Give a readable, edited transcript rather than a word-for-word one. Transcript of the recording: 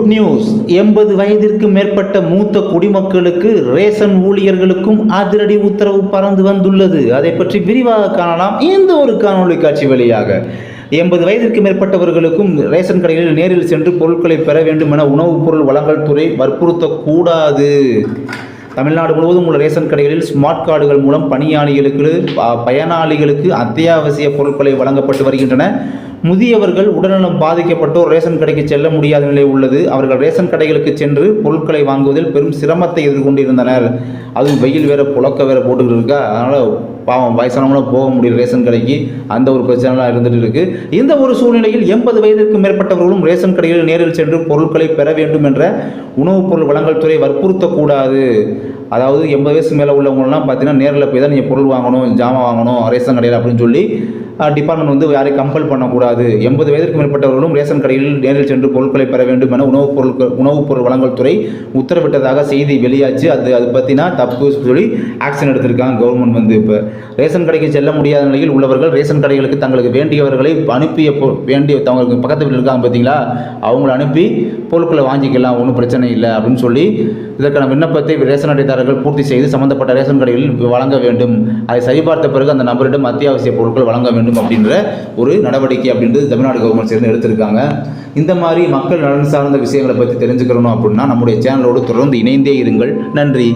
Good news. 80 வயதிற்கு மேற்பட்ட மூத்த குடிமக்களுக்கு ரேஷன் ஊழியர்களுக்கும் அதிரடி உத்தரவு பறந்து வந்துள்ளது. அதை பற்றி விரிவாக காணலாம் இந்த ஒரு காணொளி காட்சி வழியாக. 80 வயதிற்கு மேற்பட்டவர்களுக்கும் ரேஷன் கடைகளில் நேரில் சென்று பொருட்களை பெற வேண்டும் என உணவுப் பொருள் வழங்கல் துறை வற்புறுத்தக்கூடாது. தமிழ்நாடு முழுவதும் உள்ள ரேஷன் கடைகளில் ஸ்மார்ட் கார்டுகள் மூலம் பயனாளிகளுக்கு அத்தியாவசிய பொருட்களை வழங்கப்பட்டு வருகின்றன. முதியவர்கள், உடல்நலம் பாதிக்கப்பட்டோர் ரேஷன் கடைக்கு செல்ல முடியாத நிலை உள்ளது. அவர்கள் ரேஷன் கடைகளுக்கு சென்று பொருட்களை வாங்குவதில் பெரும் சிரமத்தை எதிர்கொண்டிருந்தனர். அதுவும் வெயில் வேற புழக்க வேற போட்டுக்கிட்டு இருக்கா, அதனால் பாவம் வயசானவங்களும் போக முடியல ரேஷன் கடைக்கு. அந்த ஒரு பிரச்சனைலாம் இருந்துட்டு இருக்கு. இந்த ஒரு சூழ்நிலையில் 80 வயதிற்கு மேற்பட்டவர்களும் ரேஷன் கடைகளில் நேரில் சென்று பொருட்களை பெற வேண்டும் என்ற உணவுப் பொருள் வழங்கல் துறை வற்புறுத்தக்கூடாது. அதாவது 80 வயசுக்கு மேலே உள்ளவங்கலாம் பார்த்தீங்கன்னா நேரில் போய் தான் நீங்கள் பொருள் வாங்கணும், ஜாமான் வாங்கணும் ரேஷன் கடையில் அப்படின்னு சொல்லி டிபார்ட்மெண்ட் யாரையும் கம்பல் பண்ணக்கூடாது. 80 வயதிற்கு மேற்பட்டவர்களும் ரேஷன் கடையில் நேரில் சென்று பொருட்களை பெற வேண்டும் என உணவுப் பொருள் வழங்கல் துறை உத்தரவிட்டதாக செய்தி வெளியாச்சு. அது பற்றினா தப்பு சொல்லி ஆக்ஷன் எடுத்திருக்காங்க கவர்மெண்ட். இப்போ ரேஷன் கடைக்கு செல்ல முடியாத நிலையில் உள்ளவர்கள் ரேஷன் கடைகளுக்கு தங்களுக்கு வேண்டியவர்களை தங்களுக்கு பக்கத்து வீட்டில் இருக்காங்க பார்த்தீங்களா, அவங்கள அனுப்பி பொருட்களை வாங்கிக்கலாம், ஒன்றும் பிரச்சனை இல்லை அப்படின்னு சொல்லி இதற்கான விண்ணப்பத்தை ரேஷன் அட்டைதாரர்கள் பூர்த்தி செய்து சம்பந்தப்பட்ட ரேஷன் கடைகளில் வழங்க வேண்டும். அதை சரிபார்த்த பிறகு அந்த நபரிடம் அத்தியாவசிய பொருட்கள் வழங்க வேண்டும் அப்படின்ற ஒரு நடவடிக்கை அப்படின்றது தமிழ்நாடு கவர்மெண்ட் சேர்ந்து எடுத்திருக்காங்க. இந்த மாதிரி மக்கள் நலன் சார்ந்த விஷயங்களை பற்றி தெரிஞ்சுக்கிறணும் அப்படின்னா நம்முடைய சேனலோடு தொடர்ந்து இணைந்தே இருங்கள். நன்றி.